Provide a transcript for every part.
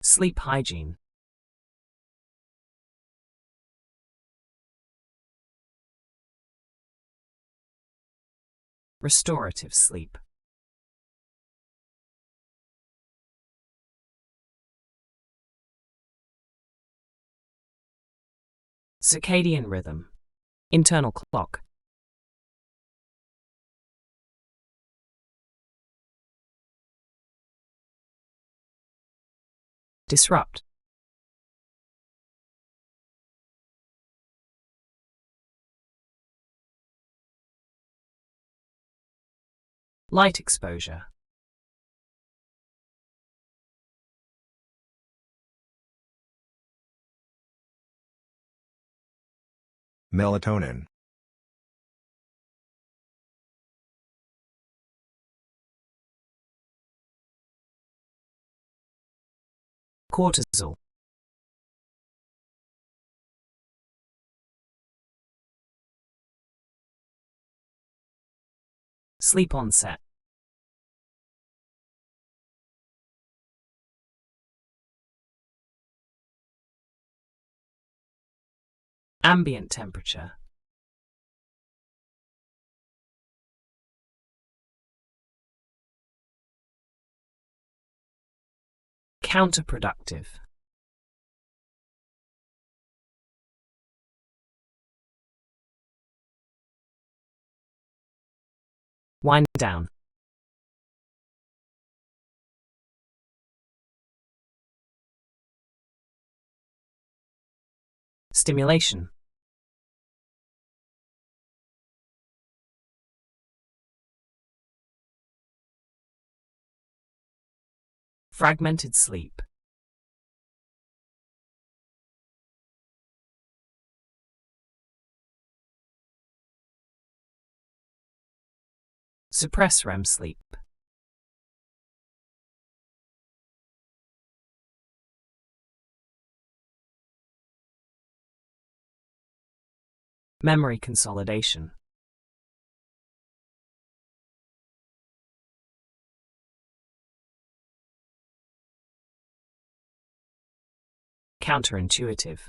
Sleep hygiene. Restorative sleep. Circadian rhythm. Internal clock. Disrupt. Light exposure. Melatonin. Cortisol. Sleep onset. Ambient temperature. Counterproductive. Wind down. Stimulation. Fragmented sleep. Suppress REM sleep. Memory consolidation. Counterintuitive.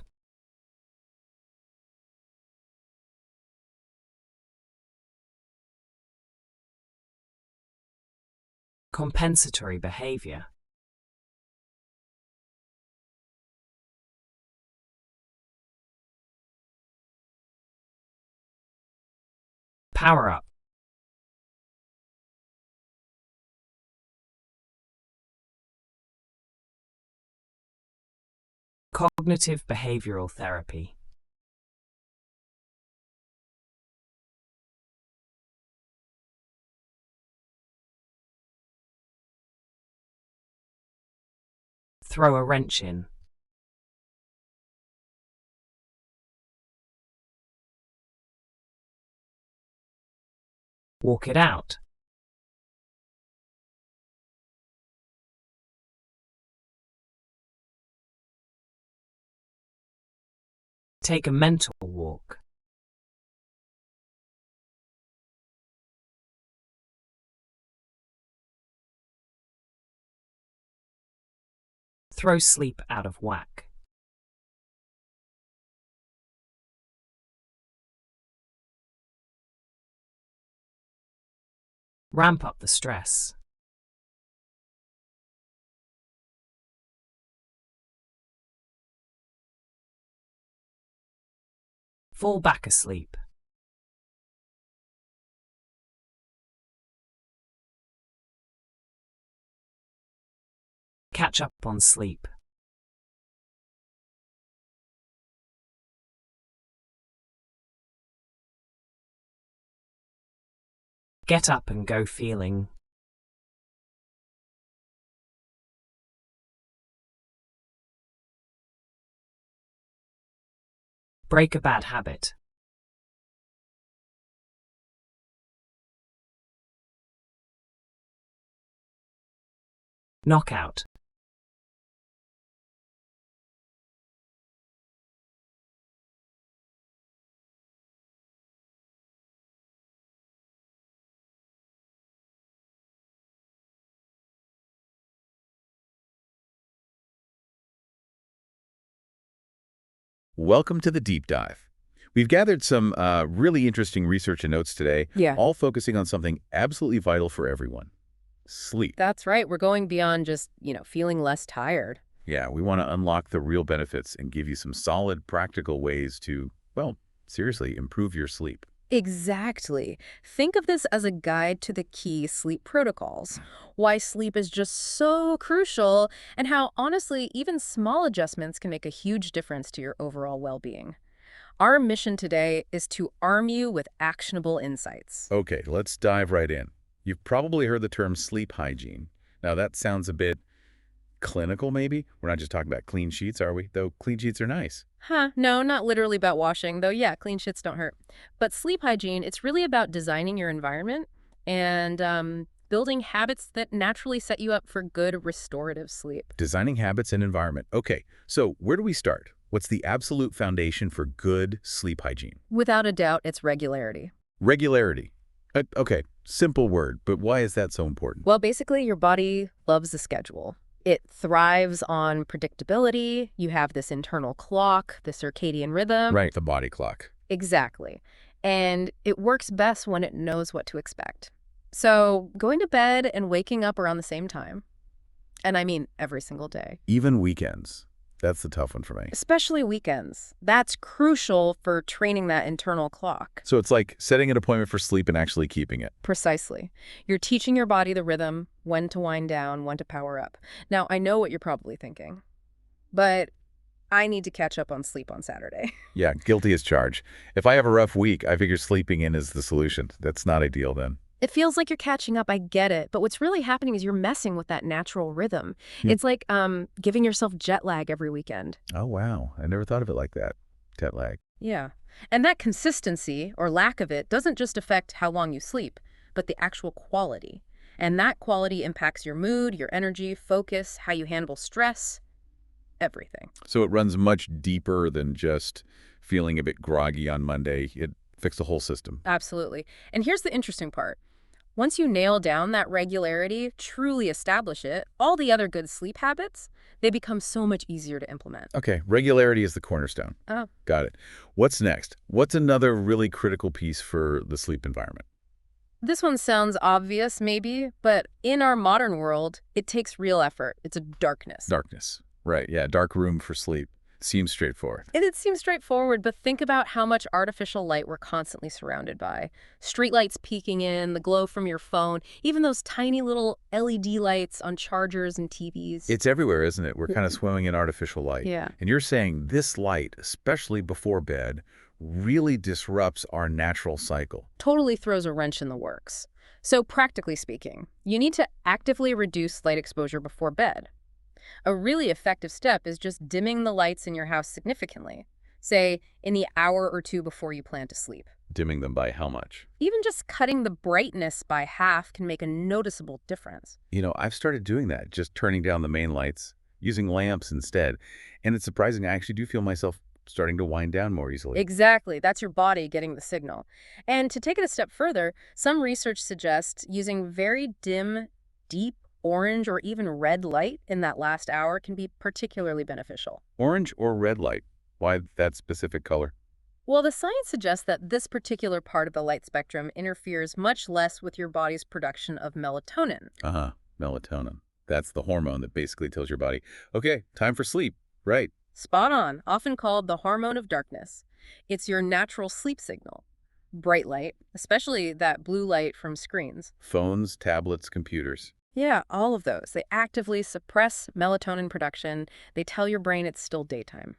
Compensatory behavior. Power up. Cognitive behavioral therapy. Throw a wrench in. Walk it out. Take a mental walk. Throw sleep out of whack. Ramp up the stress. Fall back asleep. Catch up on sleep. Get up and go feeling. Break a bad habit. Knockout. welcome to the deep dive. We've gathered some really interesting research and notes today, Yeah, all focusing on something absolutely vital for everyone: sleep. that's right. We're going beyond just, feeling less tired. Yeah, we want to unlock the real benefits and give you some solid, practical ways to, well, seriously, improve your sleep. Exactly. Think of this as a guide to the key sleep protocols, why sleep is just so crucial, and how, honestly, even small adjustments can make a huge difference to your overall well-being. Our mission today is to arm you with actionable insights. Okay, let's dive right in. You've probably heard the term sleep hygiene. Now, that sounds a bit clinical, maybe? We're not just talking about clean sheets, are we? Though clean sheets are nice. Huh, no, not literally about washing, though yeah, clean shits don't hurt. But sleep hygiene, it's really about designing your environment and building habits that naturally set you up for good restorative sleep. Designing habits and environment. Okay, so where do we start? What's the absolute foundation for good sleep hygiene? Without a doubt, it's regularity. Regularity. Okay, simple word, but why is that so important? Well, basically, your body loves a schedule. It thrives on predictability. You have this internal clock, the circadian rhythm. Right, the body clock. Exactly. And it works best when it knows what to expect. So going to bed and waking up around the same time, and I mean every single day, Even weekends. That's the tough one for me. especially weekends, that's crucial for training that internal clock. So it's like setting an appointment for sleep and actually keeping it. Precisely. You're teaching your body the rhythm, when to wind down, when to power up. Now, I know what you're probably thinking, but I need to catch up on sleep on Saturday. Yeah, guilty as charged. If I have a rough week, I figure sleeping in is the solution. That's not ideal then. It feels like you're catching up, I get it, but what's really happening is you're messing with that natural rhythm. It's like giving yourself jet lag every weekend. Oh, wow. I never thought of it like that. Jet lag. Yeah. And that consistency, or lack of it, doesn't just affect how long you sleep, but the actual quality. And that quality impacts your mood, your energy, focus, how you handle stress, everything. So it runs much deeper than just feeling a bit groggy on Monday. It affects the whole system. Absolutely. And here's the interesting part. Once you nail down that regularity, truly establish it, all the other good sleep habits, they become so much easier to implement. Okay, regularity is the cornerstone. Oh. Got it. What's next? What's another really critical piece for the sleep environment? This one sounds obvious, maybe, but in our modern world, it takes real effort. It's a darkness. Darkness. Right, yeah, dark room for sleep. Seems straightforward. And it seems straightforward, but think about how much artificial light we're constantly surrounded by. Streetlights peeking in, the glow from your phone, even those tiny little LED lights on chargers and TVs. It's everywhere, isn't it? We're kind of swimming in artificial light. Yeah. And you're saying this light, especially before bed, really disrupts our natural cycle. Totally throws a wrench in the works. So practically speaking, you need to actively reduce light exposure before bed. A really effective step is just dimming the lights in your house significantly, say in the hour or two before you plan to sleep. Dimming them by how much? Even just cutting the brightness by half can make a noticeable difference. You know, I've started doing that, just turning down the main lights, using lamps instead. And it's surprising, I actually do feel myself starting to wind down more easily. Exactly. That's your body getting the signal. And to take it a step further, some research suggests using very dim, deep orange or even red light in that last hour can be particularly beneficial. Orange or red light? Why that specific color? Well, the science suggests that this particular part of the light spectrum interferes much less with your body's production of melatonin. Uh-huh, melatonin. That's the hormone that basically tells your body, okay, time for sleep. Right. Spot on, often called the hormone of darkness. It's your natural sleep signal. Bright light, especially that blue light from screens. Phones, tablets, computers. Yeah, all of those. They actively suppress melatonin production. They tell your brain it's still daytime.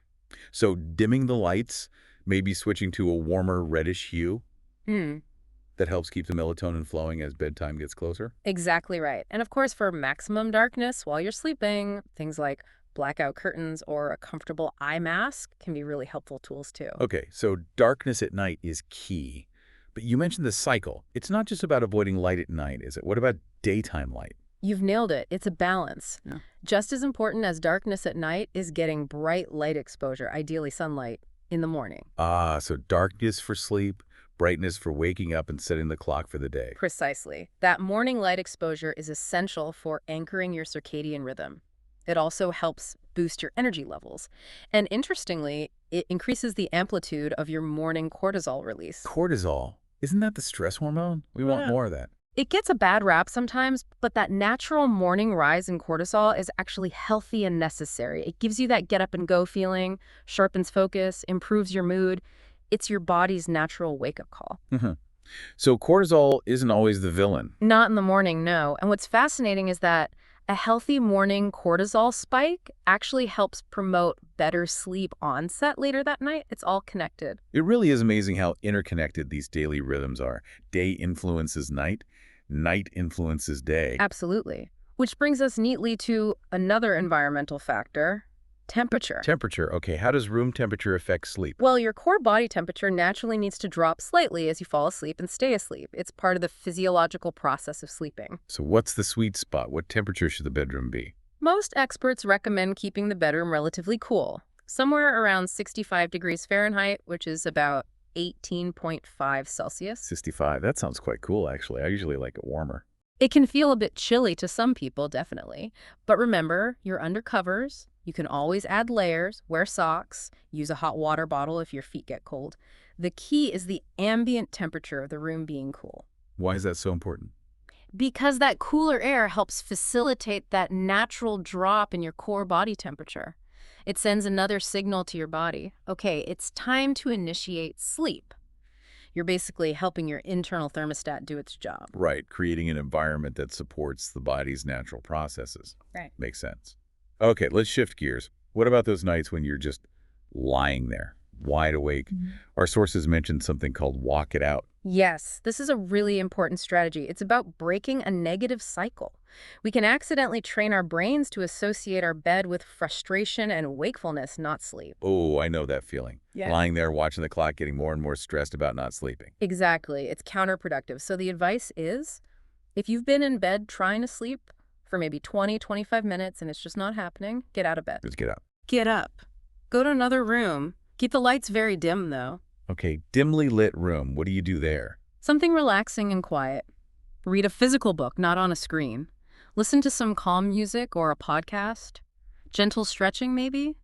So dimming the lights, maybe switching to a warmer reddish hue, that helps keep the melatonin flowing as bedtime gets closer? Exactly right. And of course, for maximum darkness while you're sleeping, things like blackout curtains or a comfortable eye mask can be really helpful tools too. Okay, so darkness at night is key. But you mentioned the cycle. It's not just about avoiding light at night, is it? What about daytime light? You've nailed it. It's a balance. Yeah. Just as important as darkness at night is getting bright light exposure, ideally sunlight, in the morning. Ah, so darkness for sleep, brightness for waking up and setting the clock for the day. Precisely. That morning light exposure is essential for anchoring your circadian rhythm. It also helps boost your energy levels. And interestingly, it increases the amplitude of your morning cortisol release. Cortisol. Isn't that the stress hormone? We want Yeah. more of that. It gets a bad rap sometimes, but that natural morning rise in cortisol is actually healthy and necessary. It gives you that get up and go feeling, sharpens focus, improves your mood. It's your body's natural wake-up call. So cortisol isn't always the villain. Not in the morning, no. And what's fascinating is that a healthy morning cortisol spike actually helps promote better sleep onset later that night. It's all connected. It really is amazing how interconnected these daily rhythms are. Day influences night, night influences day. Absolutely. Which brings us neatly to another environmental factor, temperature. Temperature. Okay, how does room temperature affect sleep? Well, your core body temperature naturally needs to drop slightly as you fall asleep and stay asleep. It's part of the physiological process of sleeping. So what's the sweet spot? What temperature should the bedroom be? Most experts recommend keeping the bedroom relatively cool, somewhere around 65 degrees Fahrenheit, which is about 18.5 Celsius. 65. That sounds quite cool, actually. I usually like it warmer. It can feel a bit chilly to some people, definitely. But remember, you're under covers. You can always add layers, wear socks, use a hot water bottle if your feet get cold. The key is the ambient temperature of the room being cool. Why is that so important? Because that cooler air helps facilitate that natural drop in your core body temperature. It sends another signal to your body. Okay, it's time to initiate sleep. You're basically helping your internal thermostat do its job. Right, creating an environment that supports the body's natural processes. Right. Makes sense. Okay, let's shift gears. What about those nights when you're just lying there, wide awake? Our sources mentioned something called walk it out. Yes, this is a really important strategy. It's about breaking a negative cycle. We can accidentally train our brains to associate our bed with frustration and wakefulness, not sleep. Oh, I know that feeling. Yeah. Lying there, watching the clock, getting more and more stressed about not sleeping. Exactly. It's counterproductive. So the advice is, if you've been in bed trying to sleep for maybe 20, 25 minutes and it's just not happening, get out of bed. Just get up. Get up. Go to another room. Keep the lights very dim, though. Okay, dimly lit room. What do you do there? Something relaxing and quiet. Read a physical book, not on a screen. Listen to some calm music or a podcast. Gentle stretching, maybe.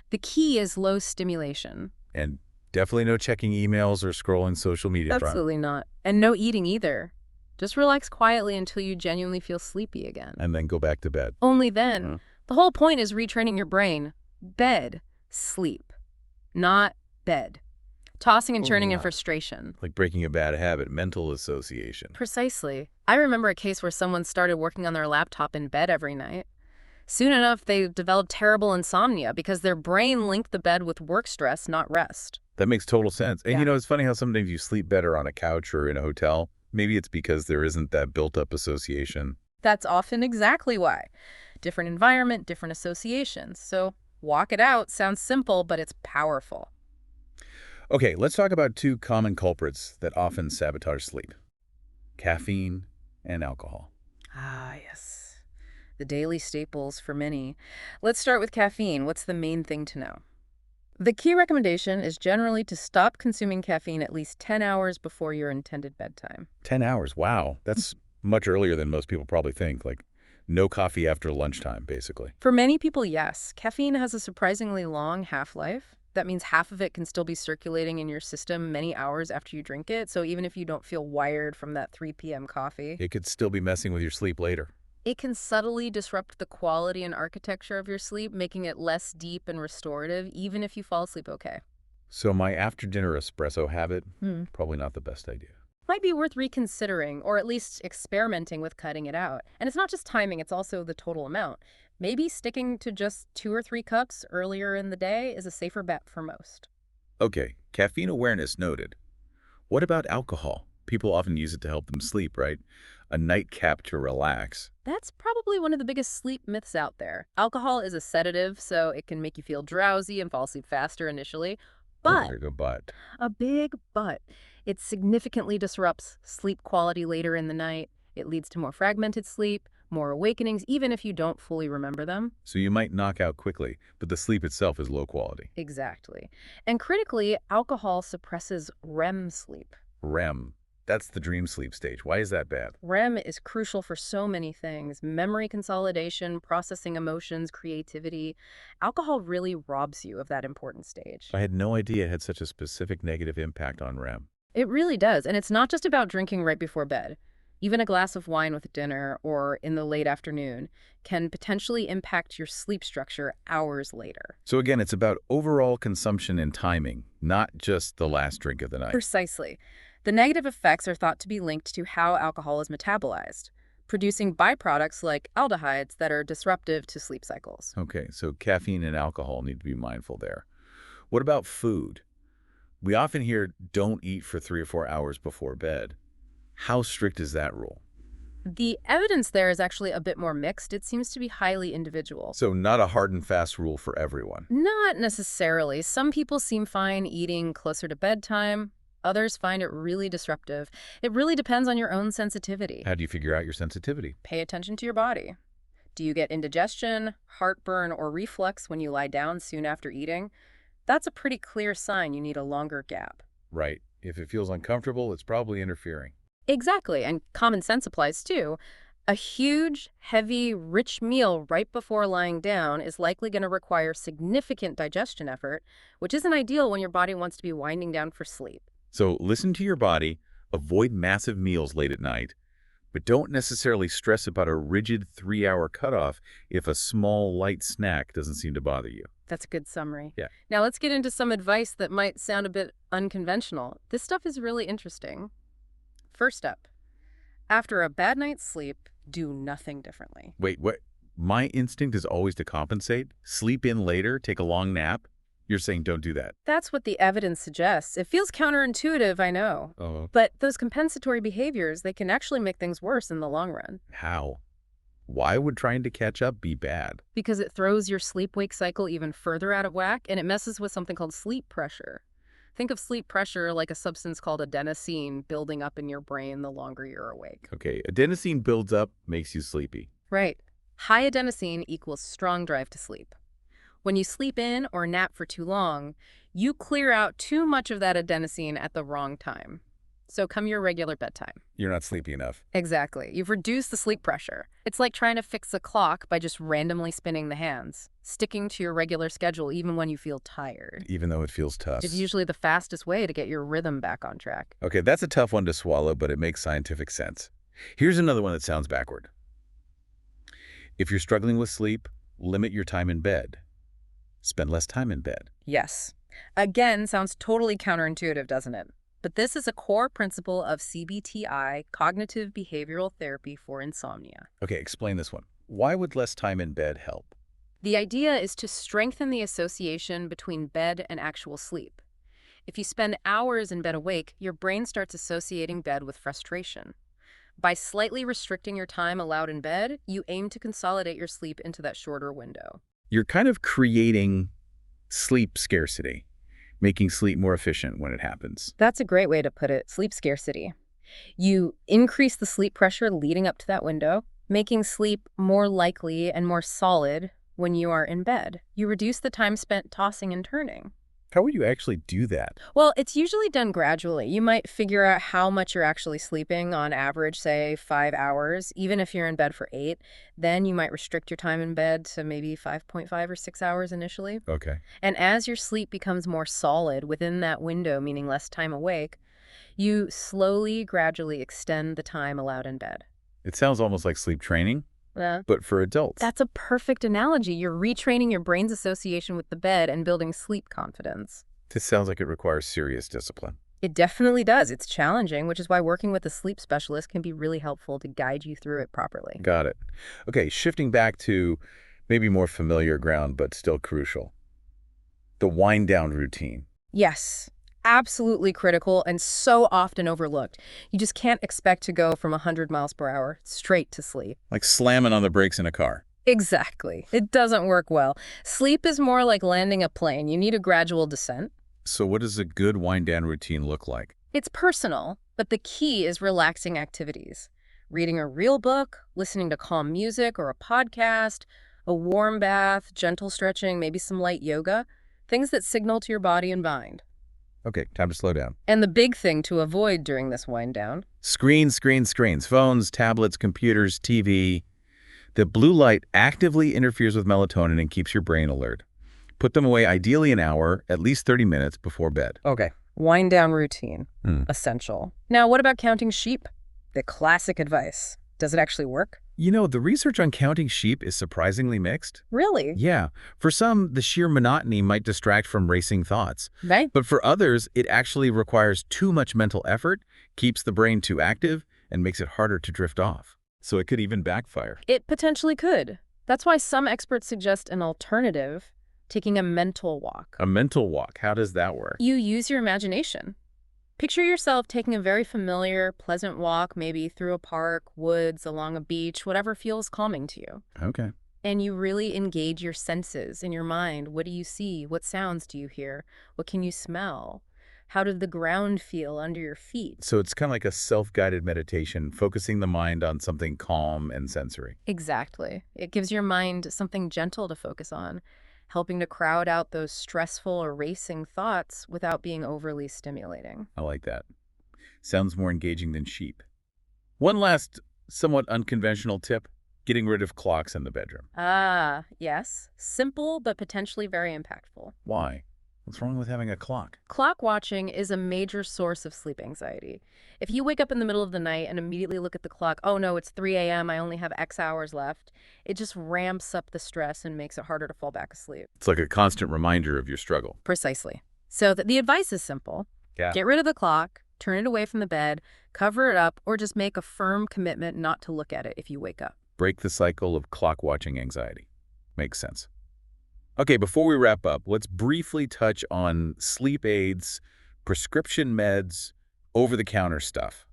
The key is low stimulation. And definitely no checking emails or scrolling social media. Absolutely not. And no eating either. Just relax quietly until you genuinely feel sleepy again. And then go back to bed. Only then. The whole point is retraining your brain. Bed, sleep. Not bed. Tossing and turning in frustration. Like breaking a bad habit, mental association. Precisely. I remember a case where someone started working on their laptop in bed every night. Soon enough, they developed terrible insomnia because their brain linked the bed with work stress, not rest. That makes total sense. And Yeah. you know, it's funny how sometimes you sleep better on a couch or in a hotel. Maybe it's because there isn't that built-up association. That's often exactly why. Different environment, different associations. So walk it out sounds simple, but it's powerful. Okay, let's talk about two common culprits that often sabotage sleep. Caffeine and alcohol. Ah, yes. The daily staples for many. Let's start with caffeine. What's the main thing to know? The key recommendation is generally to stop consuming caffeine at least 10 hours before your intended bedtime. 10 hours. Wow. That's much earlier than most people probably think. Like no coffee after lunchtime, basically. For many people, yes. Caffeine has a surprisingly long half-life. That means half of it can still be circulating in your system many hours after you drink it. So even if you don't feel wired from that 3 p.m. coffee, It could still be messing with your sleep later. it can subtly disrupt the quality and architecture of your sleep, making it less deep and restorative, even if you fall asleep okay. So my after-dinner espresso habit, probably not the best idea. Might be worth reconsidering, or at least experimenting with cutting it out. And it's not just timing, it's also the total amount. Maybe sticking to just 2 or 3 cups earlier in the day is a safer bet for most. Okay, caffeine awareness noted. What about alcohol? People often use it to help them sleep, right? A nightcap to relax. That's probably one of the biggest sleep myths out there. Alcohol is a sedative, so it can make you feel drowsy and fall asleep faster initially. But, There's a but. a big but, it significantly disrupts sleep quality later in the night. It leads to more fragmented sleep, more awakenings, even if you don't fully remember them. So you might knock out quickly, but the sleep itself is low quality. Exactly. And critically, alcohol suppresses REM sleep. REM. That's the dream sleep stage. Why is that bad? REM is crucial for so many things: memory consolidation, processing emotions, creativity. Alcohol really robs you of that important stage. I had no idea it had such a specific negative impact on REM. It really does. And it's not just about drinking right before bed. Even a glass of wine with dinner or in the late afternoon can potentially impact your sleep structure hours later. So again, it's about overall consumption and timing, not just the last drink of the night. Precisely. The negative effects are thought to be linked to how alcohol is metabolized, producing byproducts like aldehydes that are disruptive to sleep cycles. Okay, so caffeine and alcohol need to be mindful there. What about food? We often hear don't eat for 3 or 4 hours before bed. How strict is that rule? The evidence there is actually a bit more mixed. It seems to be highly individual. So not a hard and fast rule for everyone. Not necessarily. Some people seem fine eating closer to bedtime. Others find it really disruptive. It really depends on your own sensitivity. How do you figure out your sensitivity? Pay attention to your body. Do you get indigestion, heartburn, or reflux when you lie down soon after eating? That's a pretty clear sign you need a longer gap. Right. If it feels uncomfortable, it's probably interfering. Exactly, and common sense applies too. A huge, heavy, rich meal right before lying down is likely going to require significant digestion effort, which isn't ideal when your body wants to be winding down for sleep. So listen to your body, avoid massive meals late at night, but don't necessarily stress about a rigid 3-hour cutoff if a small, light snack doesn't seem to bother you. That's a good summary. Yeah. Now let's get into some advice that might sound a bit unconventional. This stuff is really interesting. First up, after a bad night's sleep, do nothing differently. Wait, what? My instinct is always to compensate? Sleep in later, take a long nap? You're saying don't do that. That's what the evidence suggests. It feels counterintuitive, I know. Oh, But those compensatory behaviors, they can actually make things worse in the long run. how? Why would trying to catch up be bad? Because it throws your sleep-wake cycle even further out of whack, and it messes with something called sleep pressure. Think of sleep pressure like a substance called adenosine building up in your brain the longer you're awake. Okay, adenosine builds up, makes you sleepy. Right. High adenosine equals strong drive to sleep. When you sleep in or nap for too long, you clear out too much of that adenosine at the wrong time. So come your regular bedtime. You're not sleepy enough. Exactly. You've reduced the sleep pressure. It's like trying to fix a clock by just randomly spinning the hands, sticking to your regular schedule even when you feel tired. Even though it feels tough. It's usually the fastest way to get your rhythm back on track. Okay, that's a tough one to swallow, but it makes scientific sense. Here's another one that sounds backward. If you're struggling with sleep, limit your time in bed. Spend less time in bed. Yes. Again, sounds totally counterintuitive, doesn't it? But this is a core principle of CBTI, cognitive behavioral therapy for insomnia. Okay, explain this one. Why would less time in bed help? The idea is to strengthen the association between bed and actual sleep. If you spend hours in bed awake, your brain starts associating bed with frustration. By slightly restricting your time allowed in bed, you aim to consolidate your sleep into that shorter window. You're kind of creating sleep scarcity, making sleep more efficient when it happens. That's a great way to put it, sleep scarcity. You increase the sleep pressure leading up to that window, making sleep more likely and more solid when you are in bed. You reduce the time spent tossing and turning. How would you actually do that? Well, it's usually done gradually. You might figure out how much you're actually sleeping on average, say 5 hours, even if you're in bed for 8. Then you might restrict your time in bed to maybe 5.5 or 6 hours initially. Okay. And as your sleep becomes more solid within that window, meaning less time awake, you slowly, gradually extend the time allowed in bed. It sounds almost like sleep training, but for adults. That's a perfect analogy. You're retraining your brain's association with the bed and building sleep confidence. This sounds like it requires serious discipline. It definitely does. It's challenging, which is why working with a sleep specialist can be really helpful to guide you through it properly. Got it. Okay, shifting back to maybe more familiar ground, but still crucial. The wind down routine. Yes, absolutely critical and so often overlooked. You just can't expect to go from 100 miles per hour straight to sleep. Like slamming on the brakes in a car. Exactly. It doesn't work well. Sleep is more like landing a plane. You need a gradual descent. So what does a good wind down routine look like? It's personal, but the key is relaxing activities. Reading a real book, listening to calm music or a podcast, a warm bath, gentle stretching, maybe some light yoga, things that signal to your body and mind. Okay, time to slow down. And the big thing to avoid during this wind down. Screens, phones, tablets, computers, TV. The blue light actively interferes with melatonin and keeps your brain alert. Put them away ideally an hour, at least 30 minutes before bed. Okay. Wind down routine. Hmm. Essential. Now, what about counting sheep? The classic advice. Does it actually work? You know, the research on counting sheep is surprisingly mixed. Really? Yeah, for some, the sheer monotony might distract from racing thoughts. Right? But for others, it actually requires too much mental effort, keeps the brain too active, and makes it harder to drift off. So it could even backfire. It potentially could. That's why some experts suggest an alternative, taking a mental walk. A mental walk, how does that work? You use your imagination. Picture yourself taking a very familiar, pleasant walk, maybe through a park, woods, along a beach, whatever feels calming to you. Okay. And you really engage your senses in your mind. What do you see? What sounds do you hear? What can you smell? How did the ground feel under your feet? So it's kind of like a self-guided meditation, focusing the mind on something calm and sensory. Exactly. It gives your mind something gentle to focus on, helping to crowd out those stressful or racing thoughts without being overly stimulating. I like that. Sounds more engaging than sheep. One last, somewhat unconventional tip, getting rid of clocks in the bedroom. Ah, yes. Simple, but potentially very impactful. Why? What's wrong with having a clock? Clock watching is a major source of sleep anxiety. If you wake up in the middle of the night and immediately look at the clock, oh no, it's 3 a.m., I only have X hours left, it just ramps up the stress and makes it harder to fall back asleep. It's like a constant reminder of your struggle. Precisely. So the advice is simple. Yeah. Get rid of the clock, turn it away from the bed, cover it up, or just make a firm commitment not to look at it if you wake up. Break the cycle of clock watching anxiety. Makes sense. Okay, before we wrap up, let's briefly touch on sleep aids, prescription meds, over-the-counter stuff.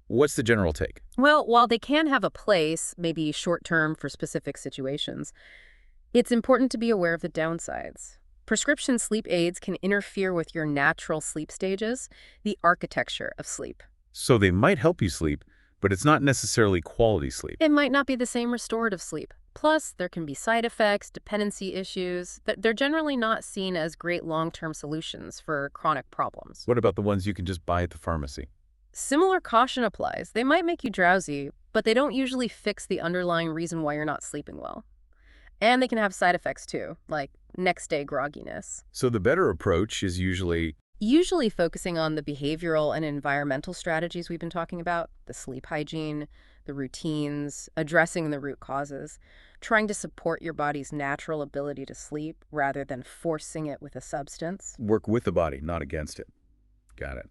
What's the general take? Well, while they can have a place, maybe short-term for specific situations, it's important to be aware of the downsides. Prescription sleep aids can interfere with your natural sleep stages, the architecture of sleep. So they might help you sleep, but it's not necessarily quality sleep. It might not be the same restorative sleep. Plus, there can be side effects, dependency issues. They're generally not seen as great long-term solutions for chronic problems. What about the ones you can just buy at the pharmacy? Similar caution applies. They might make you drowsy, but they don't usually fix the underlying reason why you're not sleeping well. And they can have side effects too, like next-day grogginess. So the better approach is usually Focusing on the behavioral and environmental strategies we've been talking about, the sleep hygiene, the routines, addressing the root causes, trying to support your body's natural ability to sleep rather than forcing it with a substance. work with the body, not against it. Got it.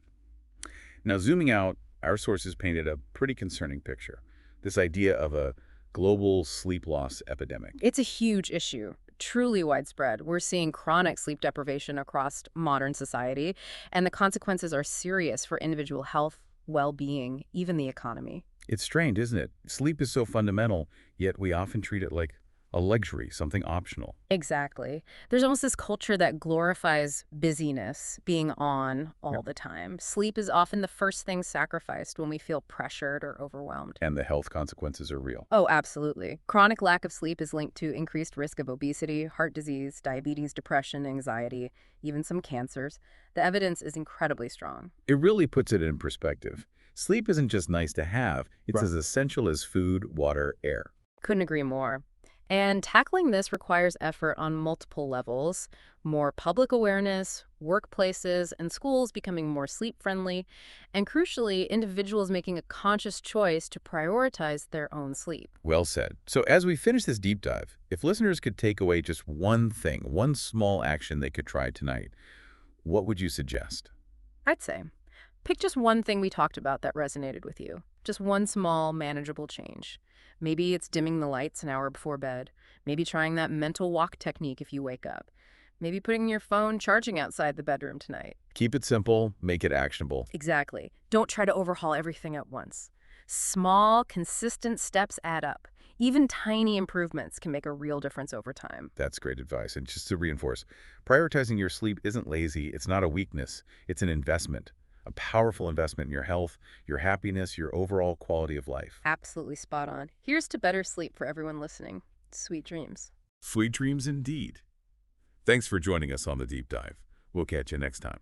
Now, zooming out, our sources painted a pretty concerning picture. This idea of a global sleep loss epidemic. It's a huge issue, truly widespread. We're seeing chronic sleep deprivation across modern society, and the consequences are serious for individual health, well-being, even the economy. It's strange, isn't it? Sleep is so fundamental, yet we often treat it like a luxury, something optional. Exactly. There's almost this culture that glorifies busyness, being on all the time. Sleep is often the first thing sacrificed when we feel pressured or overwhelmed. And the health consequences are real. Oh, absolutely. Chronic lack of sleep is linked to increased risk of obesity, heart disease, diabetes, depression, anxiety, even some cancers. The evidence is incredibly strong. It really puts it in perspective. Sleep isn't just nice to have, it's as essential as food, water, air. Couldn't agree more. And tackling this requires effort on multiple levels, more public awareness, workplaces and schools becoming more sleep-friendly, and crucially, individuals making a conscious choice to prioritize their own sleep. Well said. So as we finish this deep dive, if listeners could take away just one thing, one small action they could try tonight, what would you suggest? I'd say, pick just one thing we talked about that resonated with you. Just one small, manageable change. Maybe it's dimming the lights an hour before bed. Maybe trying that mental walk technique if you wake up. Maybe putting your phone charging outside the bedroom tonight. Keep it simple, make it actionable. Exactly. Don't try to overhaul everything at once. Small, consistent steps add up. Even tiny improvements can make a real difference over time. That's great advice. And just to reinforce, prioritizing your sleep isn't lazy, it's not a weakness, it's an investment. A powerful investment in your health, your happiness, your overall quality of life. Absolutely spot on. Here's to better sleep for everyone listening. Sweet dreams. Sweet dreams indeed. Thanks for joining us on The Deep Dive. We'll catch you next time.